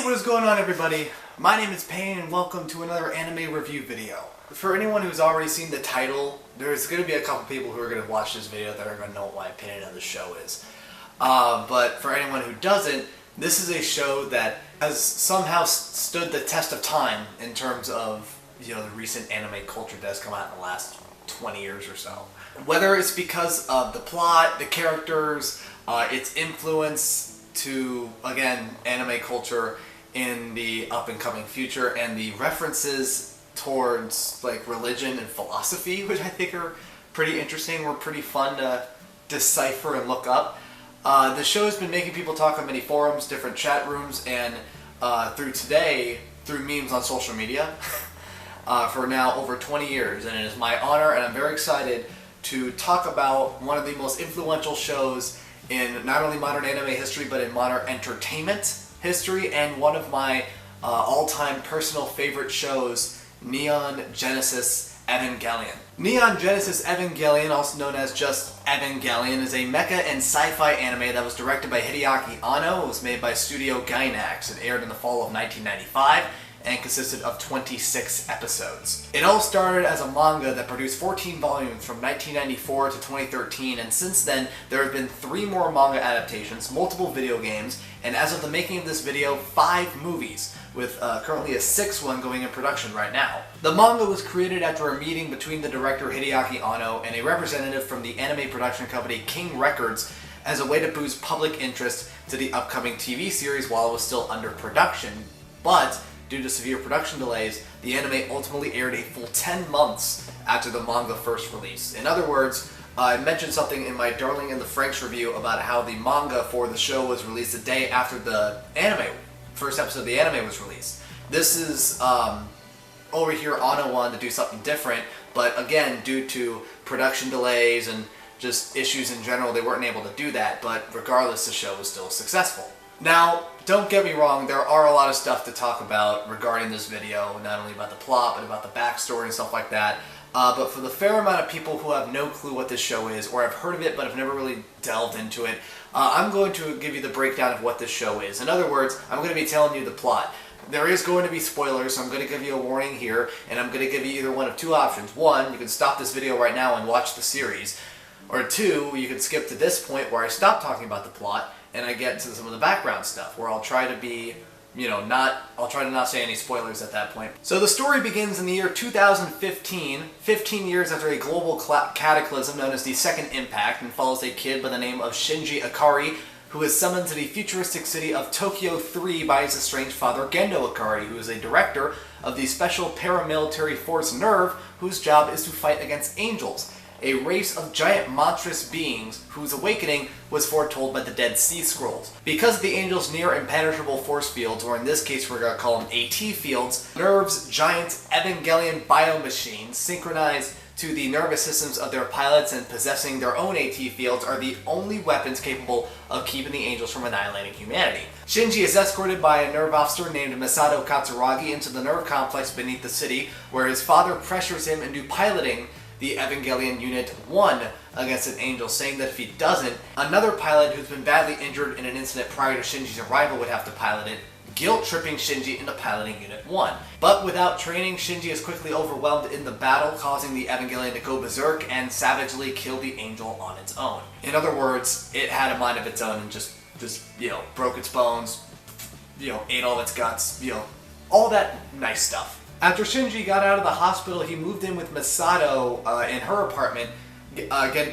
What is going on, everybody? My name is Payne and welcome to another anime review video. For anyone who's already seen the title, there's going to be a couple people who are going to watch this video that are going to know what my opinion of the show is. But for anyone who doesn't, this is a show that has somehow stood the test of time in terms of, the recent anime culture that has come out in the last 20 years or so. Whether it's because of the plot, the characters, its influence to, again, anime culture in the up-and-coming future, and the references towards like religion and philosophy, which I think are pretty interesting, were pretty fun to decipher and look up. The show has been making people talk on many forums, different chat rooms, and through memes on social media for now over 20 years. And it is my honor, and I'm very excited to talk about one of the most influential shows in not only modern anime history, but in modern entertainment history, and one of my all-time personal favorite shows, Neon Genesis Evangelion. Neon Genesis Evangelion, also known as just Evangelion, is a mecha and sci-fi anime that was directed by Hideaki Anno. It was made by Studio Gainax. It aired in the fall of 1995 and consisted of 26 episodes. It all started as a manga that produced 14 volumes from 1994 to 2013, and since then there have been 3 more manga adaptations, multiple video games, and as of the making of this video, 5 movies, with currently a 6th one going in production right now. The manga was created after a meeting between the director Hideaki Anno and a representative from the anime production company King Records as a way to boost public interest to the upcoming TV series while it was still under production. But due to severe production delays, the anime ultimately aired a full 10 months after the manga first release. In other words, I mentioned something in my Darling in the Franxx review about how the manga for the show was released the day after the first episode of the anime was released. This is, over here Anno wanted to do something different, but again, due to production delays and just issues in general, they weren't able to do that, but regardless, the show was still successful. Now, don't get me wrong, there are a lot of stuff to talk about regarding this video, not only about the plot, but about the backstory and stuff like that. But for the fair amount of people who have no clue what this show is, or have heard of it but have never really delved into it, I'm going to give you the breakdown of what this show is. In other words, I'm going to be telling you the plot. There is going to be spoilers, so I'm going to give you a warning here, and I'm going to give you either one of 2 options. 1, you can stop this video right now and watch the series. Or 2, you can skip to this point where I stop talking about the plot, and I get to some of the background stuff, where I'll try to be, I'll try to not say any spoilers at that point. So the story begins in the year 2015, 15 years after a global cataclysm known as the Second Impact, and follows a kid by the name of Shinji Ikari, who is summoned to the futuristic city of Tokyo 3 by his estranged father Gendo Ikari, who is a director of the special paramilitary force NERV, whose job is to fight against angels, a race of giant monstrous beings whose awakening was foretold by the Dead Sea Scrolls. Because of the angels' near impenetrable force fields, or in this case we're going to call them AT fields, NERV's giant Evangelion biomachines, synchronized to the nervous systems of their pilots and possessing their own AT fields, are the only weapons capable of keeping the angels from annihilating humanity. Shinji is escorted by a NERV officer named Masato Katsuragi into the NERV complex beneath the city, where his father pressures him into piloting the Evangelion Unit 1 against an angel, saying that if he doesn't, another pilot who's been badly injured in an incident prior to Shinji's arrival would have to pilot it, guilt-tripping Shinji into piloting Unit 1. But without training, Shinji is quickly overwhelmed in the battle, causing the Evangelion to go berserk and savagely kill the angel on its own. In other words, it had a mind of its own and just broke its bones, ate all its guts, all that nice stuff. After Shinji got out of the hospital, he moved in with Masato in her apartment,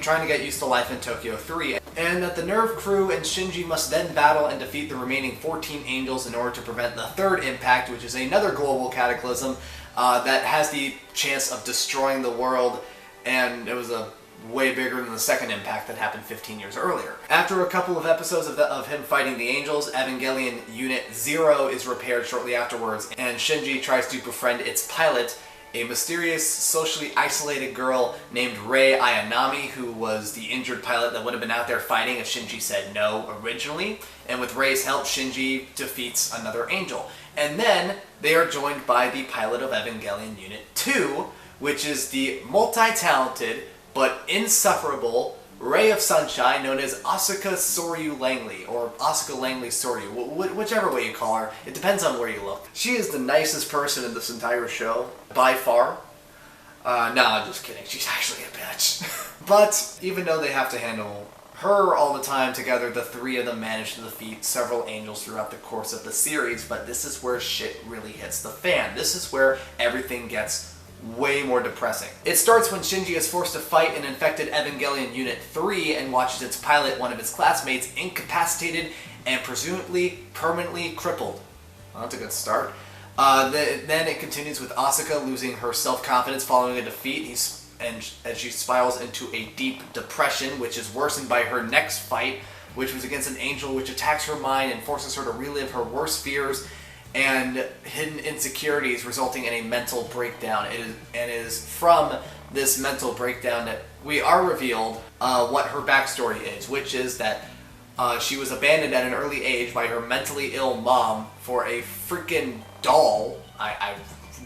trying to get used to life in Tokyo 3. And that the NERV crew and Shinji must then battle and defeat the remaining 14 angels in order to prevent the Third Impact, which is another global cataclysm that has the chance of destroying the world, and it was a way bigger than the Second Impact that happened 15 years earlier. After a couple of episodes of him fighting the angels, Evangelion Unit 0 is repaired shortly afterwards, and Shinji tries to befriend its pilot, a mysterious, socially isolated girl named Rei Ayanami, who was the injured pilot that would have been out there fighting if Shinji said no originally. And with Rei's help, Shinji defeats another angel. And then they are joined by the pilot of Evangelion Unit 2, which is the multi-talented but insufferable Ray of Sunshine, known as Asuka Soryu Langley, or Asuka Langley Soryu, whichever way you call her. It depends on where you look. She is the nicest person in this entire show, by far. No, I'm just kidding. She's actually a bitch. But even though they have to handle her all the time together, the three of them manage to defeat several angels throughout the course of the series, but this is where shit really hits the fan. This is where everything gets way more depressing. It starts when Shinji is forced to fight an infected Evangelion Unit 3 and watches its pilot, one of his classmates, incapacitated and presumably permanently crippled. Well, that's a good start. Then it continues with Asuka losing her self-confidence following a defeat, and she spirals into a deep depression, which is worsened by her next fight, which was against an angel which attacks her mind and forces her to relive her worst fears and hidden insecurities, resulting in a mental breakdown. It is from this mental breakdown that we are revealed what her backstory is, which is that she was abandoned at an early age by her mentally ill mom for a freaking doll. I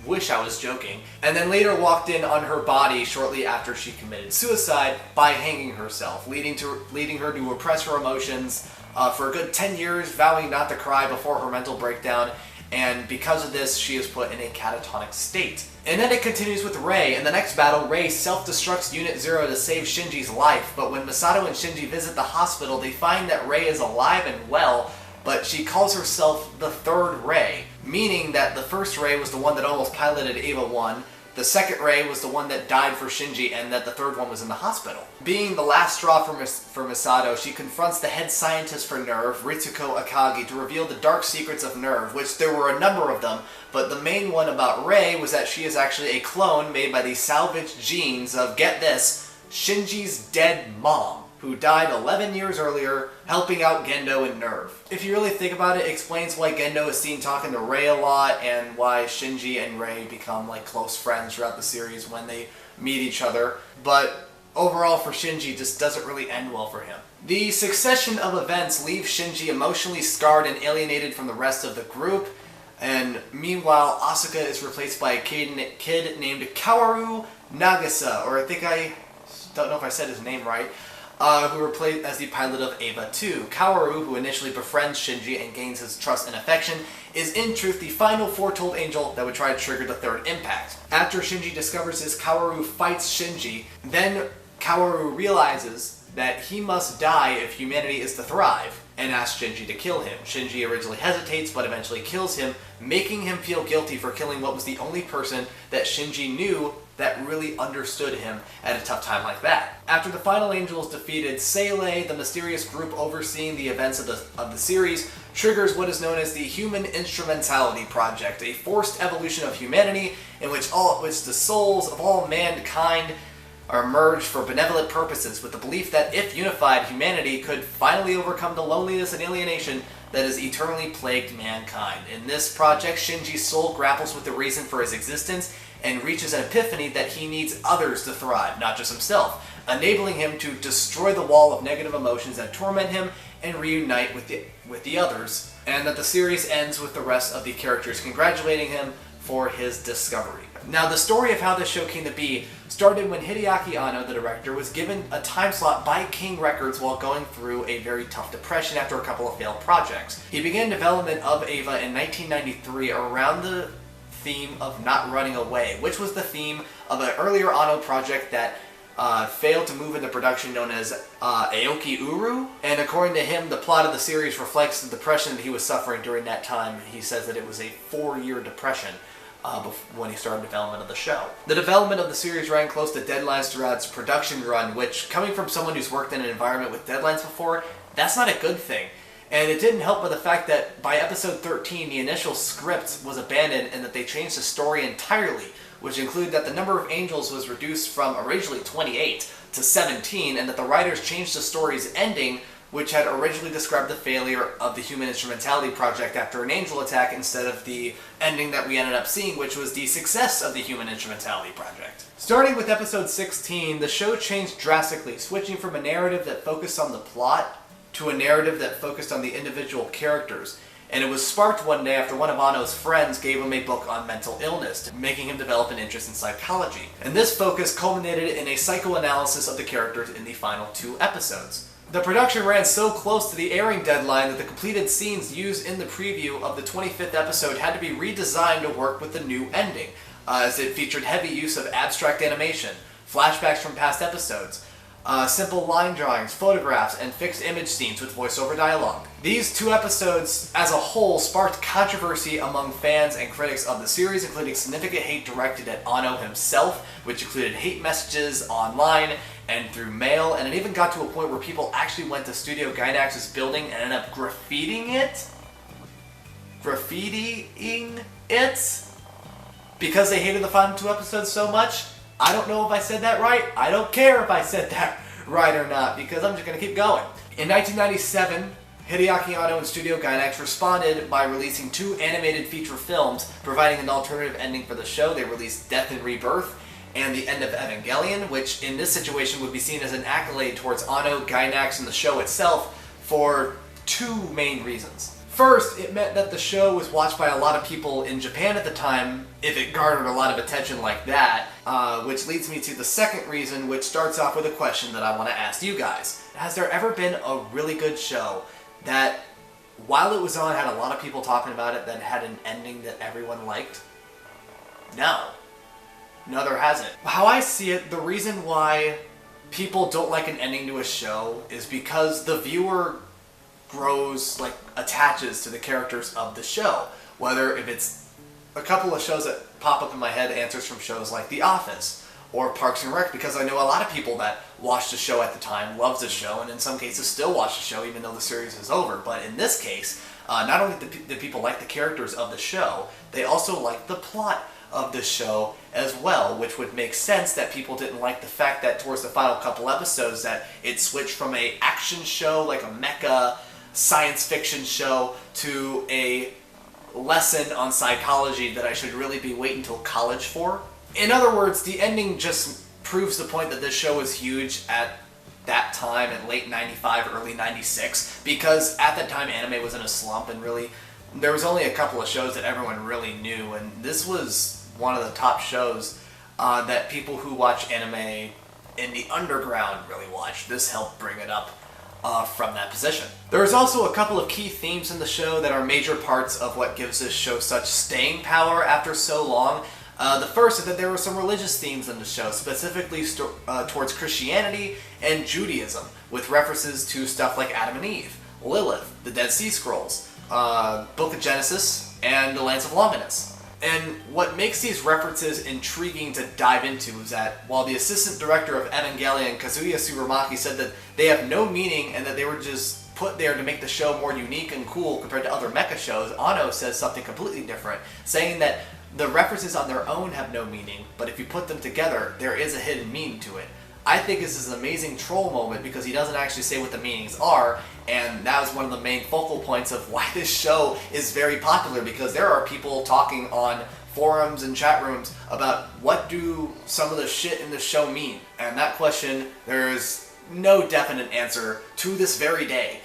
wish I was joking. And then later walked in on her body shortly after she committed suicide by hanging herself, leading her to repress her emotions for a good 10 years, vowing not to cry before her mental breakdown. And because of this, she is put in a catatonic state. And then it continues with Rei. In the next battle, Rei self-destructs Unit 0 to save Shinji's life, but when Masato and Shinji visit the hospital, they find that Rei is alive and well, but she calls herself the third Rei, meaning that the first Rei was the one that almost piloted Eva 1, the second Rei was the one that died for Shinji, and that the third one was in the hospital. Being the last straw for Masato, she confronts the head scientist for NERV, Ritsuko Akagi, to reveal the dark secrets of NERV, which there were a number of them, but the main one about Rei was that she is actually a clone made by the salvaged genes of, get this, Shinji's dead mom, who died 11 years earlier, helping out Gendo in NERV. If you really think about it, it explains why Gendo is seen talking to Rei a lot, and why Shinji and Rei become like close friends throughout the series when they meet each other. But overall for Shinji, just doesn't really end well for him. The succession of events leaves Shinji emotionally scarred and alienated from the rest of the group, and meanwhile Asuka is replaced by a kid named Kaworu Nagisa, or I don't know if I said his name right, who replaced as the pilot of Eva 2. Kaworu, who initially befriends Shinji and gains his trust and affection, is in truth the final foretold angel that would try to trigger the third impact. After Shinji discovers this, Kaworu fights Shinji. Then Kaworu realizes that he must die if humanity is to thrive, and asks Shinji to kill him. Shinji originally hesitates, but eventually kills him, making him feel guilty for killing what was the only person that Shinji knew that really understood him at a tough time like that. After the final angel is defeated, Seele, the mysterious group overseeing the events of the series, triggers what is known as the Human Instrumentality Project, a forced evolution of humanity in which the souls of all mankind are merged for benevolent purposes, with the belief that if unified, humanity could finally overcome the loneliness and alienation that has eternally plagued mankind. In this project, Shinji's soul grapples with the reason for his existence and reaches an epiphany that he needs others to thrive, not just himself, enabling him to destroy the wall of negative emotions that torment him and reunite with the others, and that the series ends with the rest of the characters congratulating him for his discovery. Now, the story of how this show came to be started when Hideaki Anno, the director, was given a time slot by King Records while going through a very tough depression after a couple of failed projects. He began development of Eva in 1993 around the theme of not running away, which was the theme of an earlier Anno project that failed to move into production, known as Aoki Uru, and according to him, the plot of the series reflects the depression that he was suffering during that time. He says that it was a 4-year depression when he started development of the show. The development of the series ran close to deadlines throughout its production run, which, coming from someone who's worked in an environment with deadlines before, that's not a good thing. And it didn't help by the fact that by episode 13, the initial script was abandoned and that they changed the story entirely, which included that the number of angels was reduced from originally 28 to 17, and that the writers changed the story's ending, which had originally described the failure of the Human Instrumentality Project after an angel attack, instead of the ending that we ended up seeing, which was the success of the Human Instrumentality Project. Starting with episode 16, the show changed drastically, switching from a narrative that focused on the plot to a narrative that focused on the individual characters. and it was sparked one day after one of Anno's friends gave him a book on mental illness, making him develop an interest in psychology. And this focus culminated in a psychoanalysis of the characters in the final 2 episodes. The production ran so close to the airing deadline that the completed scenes used in the preview of the 25th episode had to be redesigned to work with the new ending, as it featured heavy use of abstract animation, flashbacks from past episodes, simple line drawings, photographs, and fixed image scenes with voiceover dialogue. These 2 episodes as a whole sparked controversy among fans and critics of the series, including significant hate directed at Anno himself, which included hate messages online and through mail, and it even got to a point where people actually went to Studio Gainax's building and ended up graffitiing it because they hated the final 2 episodes so much. I don't know if I said that right. I don't care if I said that right or not, because I'm just going to keep going. In 1997, Hideaki Anno and Studio Gainax responded by releasing 2 animated feature films, providing an alternative ending for the show. They released Death and Rebirth and The End of Evangelion, which in this situation would be seen as an accolade towards Anno, Gainax, and the show itself for 2 main reasons. First, it meant that the show was watched by a lot of people in Japan at the time, if it garnered a lot of attention like that, which leads me to the second reason, which starts off with a question that I want to ask you guys. Has there ever been a really good show that, while it was on, had a lot of people talking about it, that had an ending that everyone liked? No. No, there hasn't. How I see it, the reason why people don't like an ending to a show is because the viewer attaches to the characters of the show. Whether if it's a couple of shows that pop up in my head, answers from shows like The Office or Parks and Rec, because I know a lot of people that watched the show at the time, loves the show, and in some cases still watch the show even though the series is over. But in this case, not only do people like the characters of the show, they also like the plot of the show as well, which would make sense that people didn't like the fact that towards the final couple episodes that it switched from a action show, like a mecha science fiction show, to a lesson on psychology that I should really be waiting till college for. In other words, the ending just proves the point that this show was huge at that time, in late 95, early 96, because at that time anime was in a slump, and really there was only a couple of shows that everyone really knew, and this was one of the top shows that people who watch anime in the underground really watch. This helped bring it up from that position. There's also a couple of key themes in the show that are major parts of what gives this show such staying power after so long. The first is that there were some religious themes in the show, specifically towards Christianity and Judaism, with references to stuff like Adam and Eve, Lilith, the Dead Sea Scrolls, Book of Genesis, and the Lands of Longinus. And what makes these references intriguing to dive into is that while the assistant director of Evangelion, Kazuya Tsurumaki, said that they have no meaning and that they were just put there to make the show more unique and cool compared to other mecha shows, Anno says something completely different, saying that the references on their own have no meaning, but if you put them together, there is a hidden meaning to it. I think this is an amazing troll moment because he doesn't actually say what the meanings are, and that was one of the main focal points of why this show is very popular, because there are people talking on forums and chat rooms about what do some of the shit in the show mean, and that question, there is no definite answer to this very day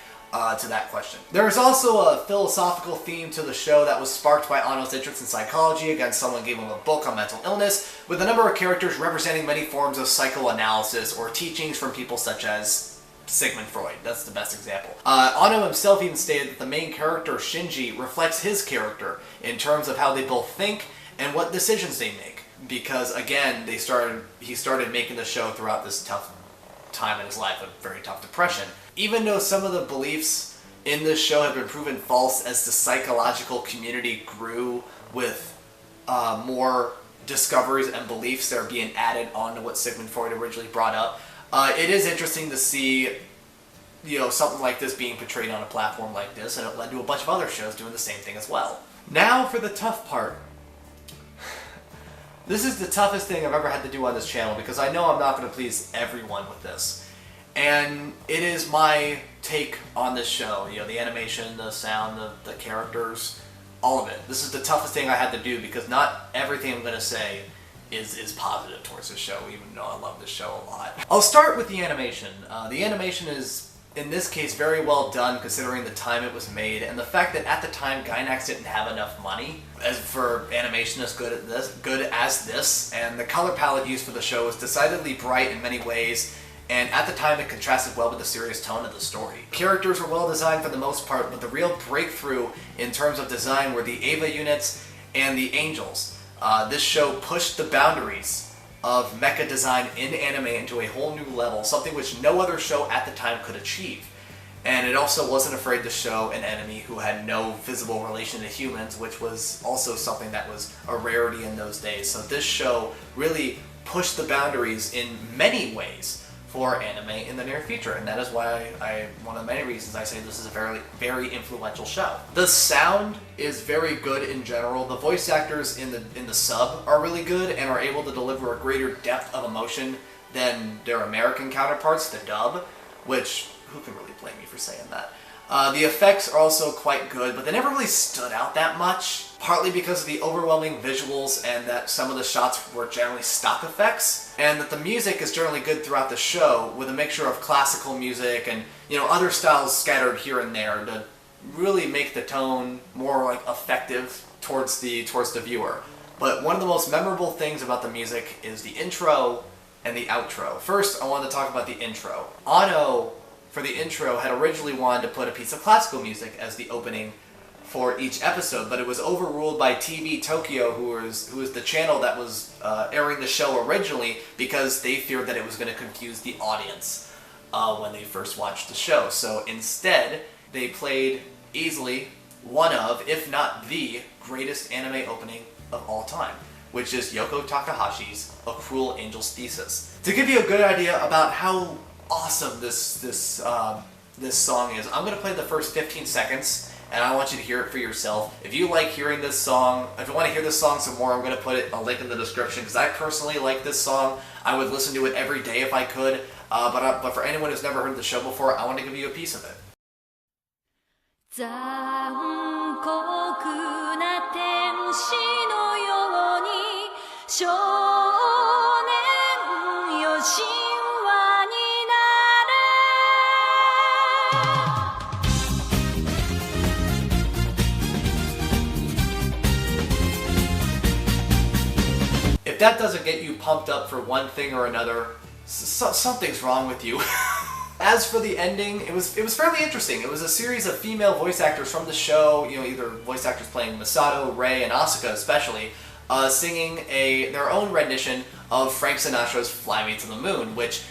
to that question. There is also a philosophical theme to the show that was sparked by Anno's interest in psychology. Again, someone gave him a book on mental illness, with a number of characters representing many forms of psychoanalysis or teachings from people such as Sigmund Freud. That's the best example. Anno himself even stated that the main character, Shinji, reflects his character in terms of how they both think and what decisions they make. Because, again, he started making the show throughout this tough time in his life, a very tough depression. Even though some of the beliefs in this show have been proven false as the psychological community grew with more discoveries and beliefs that are being added onto what Sigmund Freud originally brought up, it is interesting to see something like this being portrayed on a platform like this, and it led to a bunch of other shows doing the same thing as well. Now for the tough part. This is the toughest thing I've ever had to do on this channel, because I know I'm not going to please everyone with this. And it is my take on this show. The animation, the sound, the characters, all of it. This is the toughest thing I had to do, because not everything I'm going to say is positive towards this show, even though I love this show a lot. I'll start with the animation. The animation is in this case, very well done considering the time it was made, and the fact that at the time Gainax didn't have enough money as for animation as good as this, and the color palette used for the show was decidedly bright in many ways, and at the time it contrasted well with the serious tone of the story. Characters were well designed for the most part, but the real breakthrough in terms of design were the Eva units and the Angels. This show pushed the boundaries of mecha design in anime into a whole new level, something which no other show at the time could achieve. And it also wasn't afraid to show an enemy who had no visible relation to humans, which was also something that was a rarity in those days. So this show really pushed the boundaries in many ways for anime in the near future, and that is why one of the many reasons I say this is a very, very influential show. The sound is very good in general. The voice actors in the sub are really good and are able to deliver a greater depth of emotion than their American counterparts, the dub, which, who can really blame me for saying that? The effects are also quite good, but they never really stood out that much, partly because of the overwhelming visuals and that some of the shots were generally stock effects, and that the music is generally good throughout the show with a mixture of classical music and, you know, other styles scattered here and there to really make the tone more like effective towards the viewer. But one of the most memorable things about the music is the intro and the outro. First, I want to talk about the intro. Anno, for the intro, had originally wanted to put a piece of classical music as the opening for each episode, but it was overruled by TV Tokyo, who was the channel that was airing the show originally, because they feared that it was going to confuse the audience when they first watched the show. So instead, they played easily one of, if not the, greatest anime opening of all time, which is Yoko Takahashi's A Cruel Angel's Thesis. To give you a good idea about how awesome this song is, I'm going to play the first 15 seconds, and I want you to hear it for yourself. If you like hearing this song, if you want to hear this song some more, I'm going to put a link in the description, because I personally like this song. I would listen to it every day if I could, but for anyone who's never heard the show before, I want to give you a piece of it. 残酷な天使のように少年よ神話になれ If that doesn't get you pumped up for one thing or another, something's wrong with you. As for the ending, it was fairly interesting. It was a series of female voice actors from the show, you know, either voice actors playing Masato, Rei, and Asuka especially, singing their own rendition of Frank Sinatra's Fly Me to the Moon, which,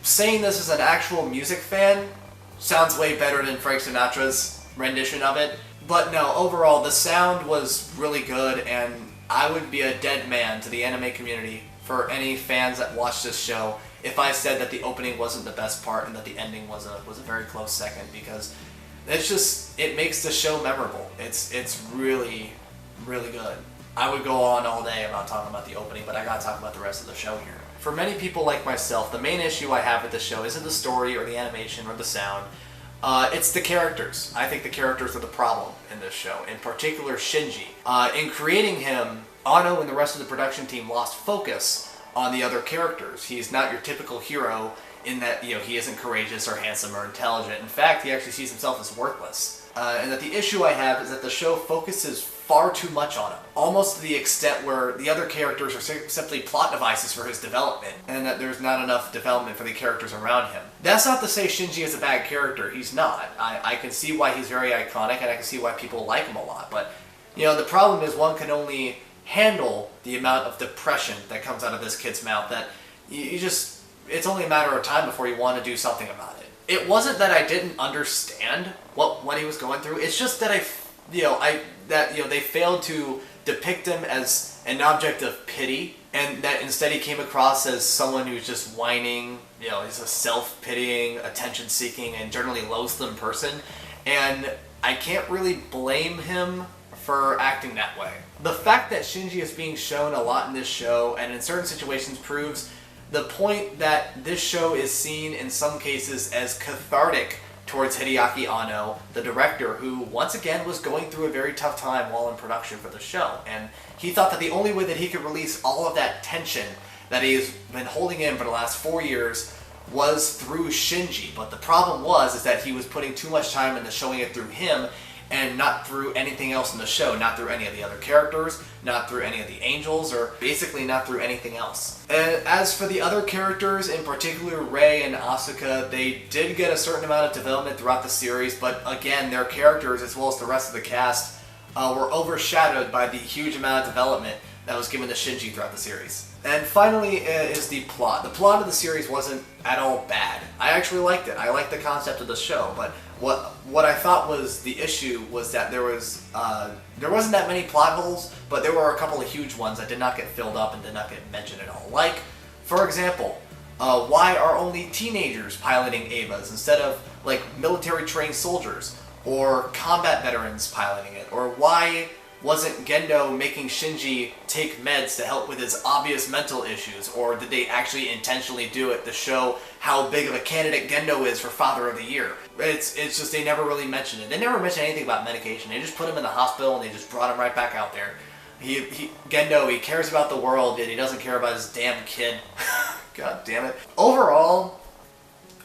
saying this as an actual music fan, sounds way better than Frank Sinatra's rendition of it. But no, overall, the sound was really good, and I would be a dead man to the anime community for any fans that watch this show if I said that the opening wasn't the best part and that the ending was a very close second, because it makes the show memorable. It's really, really good. I would go on all day about talking about the opening, but I gotta talk about the rest of the show here. For many people like myself, the main issue I have with the show isn't the story or the animation or the sound. It's the characters. I think the characters are the problem in this show, in particular Shinji. In creating him, Anno and the rest of the production team lost focus on the other characters. He's not your typical hero in that, you know, he isn't courageous or handsome or intelligent. In fact, he actually sees himself as worthless. And that the issue I have is that the show focuses far too much on him, almost to the extent where the other characters are simply plot devices for his development, and that there's not enough development for the characters around him. That's not to say Shinji is a bad character. He's not. I can see why he's very iconic, and I can see why people like him a lot, but, you know, the problem is one can only handle the amount of depression that comes out of this kid's mouth that it's only a matter of time before you want to do something about it. It wasn't that I didn't understand what he was going through. It's just that they failed to depict him as an object of pity, and that instead he came across as someone who's just whining. You know, he's a self-pitying, attention-seeking, and generally loathsome person, and I can't really blame him for acting that way. The fact that Shinji is being shown a lot in this show, and in certain situations, proves the point that this show is seen in some cases as cathartic towards Hideaki Anno, the director, who once again was going through a very tough time while in production for the show, and he thought that the only way that he could release all of that tension that he's been holding in for the last 4 years was through Shinji, but the problem is that he was putting too much time into showing it through him and not through anything else in the show, not through any of the other characters, not through any of the angels, or basically not through anything else. And as for the other characters, in particular Rei and Asuka, they did get a certain amount of development throughout the series, but again, their characters, as well as the rest of the cast, were overshadowed by the huge amount of development that was given to Shinji throughout the series. And finally is the plot. The plot of the series wasn't at all bad. I actually liked it. I liked the concept of the show, but what I thought was the issue was that there wasn't that many plot holes, but there were a couple of huge ones that did not get filled up and did not get mentioned at all. Like, for example, why are only teenagers piloting Evas instead of like military trained soldiers or combat veterans piloting it? Or why wasn't Gendo making Shinji take meds to help with his obvious mental issues? Or did they actually intentionally do it to show how big of a candidate Gendo is for Father of the Year? It's just they never really mentioned it. They never mentioned anything about medication. They just put him in the hospital and they just brought him right back out there. Gendo, he cares about the world, yet he doesn't care about his damn kid. God damn it. Overall,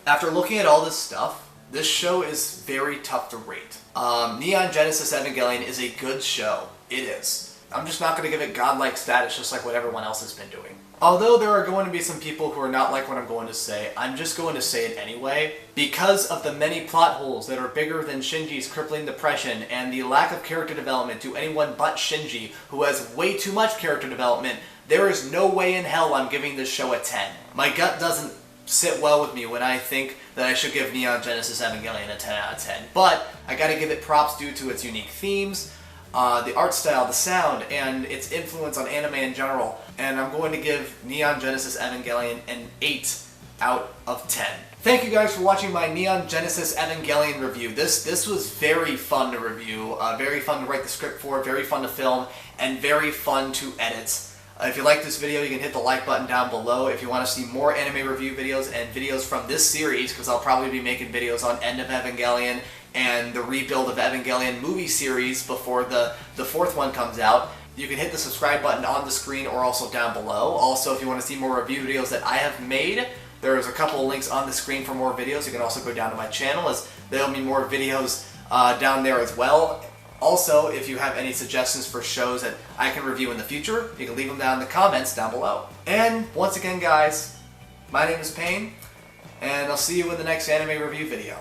after looking at all this stuff, this show is very tough to rate. Neon Genesis Evangelion is a good show. It is. I'm just not going to give it godlike status just like what everyone else has been doing. Although there are going to be some people who are not like what I'm going to say, I'm just going to say it anyway. Because of the many plot holes that are bigger than Shinji's crippling depression and the lack of character development to anyone but Shinji, who has way too much character development, there is no way in hell I'm giving this show a 10. My gut doesn't sit well with me when I think that I should give Neon Genesis Evangelion a 10 out of 10. But I gotta give it props due to its unique themes, the art style, the sound, and its influence on anime in general. And I'm going to give Neon Genesis Evangelion an 8 out of 10. Thank you guys for watching my Neon Genesis Evangelion review. This was very fun to review, very fun to write the script for, very fun to film, and very fun to edit. If you like this video, you can hit the like button down below. If you want to see more anime review videos and videos from this series, because I'll probably be making videos on End of Evangelion and the rebuild of Evangelion movie series before the fourth one comes out, you can hit the subscribe button on the screen or also down below. Also, if you want to see more review videos that I have made, there's a couple of links on the screen for more videos. You can also go down to my channel, as there'll be more videos down there as well. Also, if you have any suggestions for shows that I can review in the future, you can leave them down in the comments down below. And once again, guys, my name is Payne, and I'll see you in the next anime review video.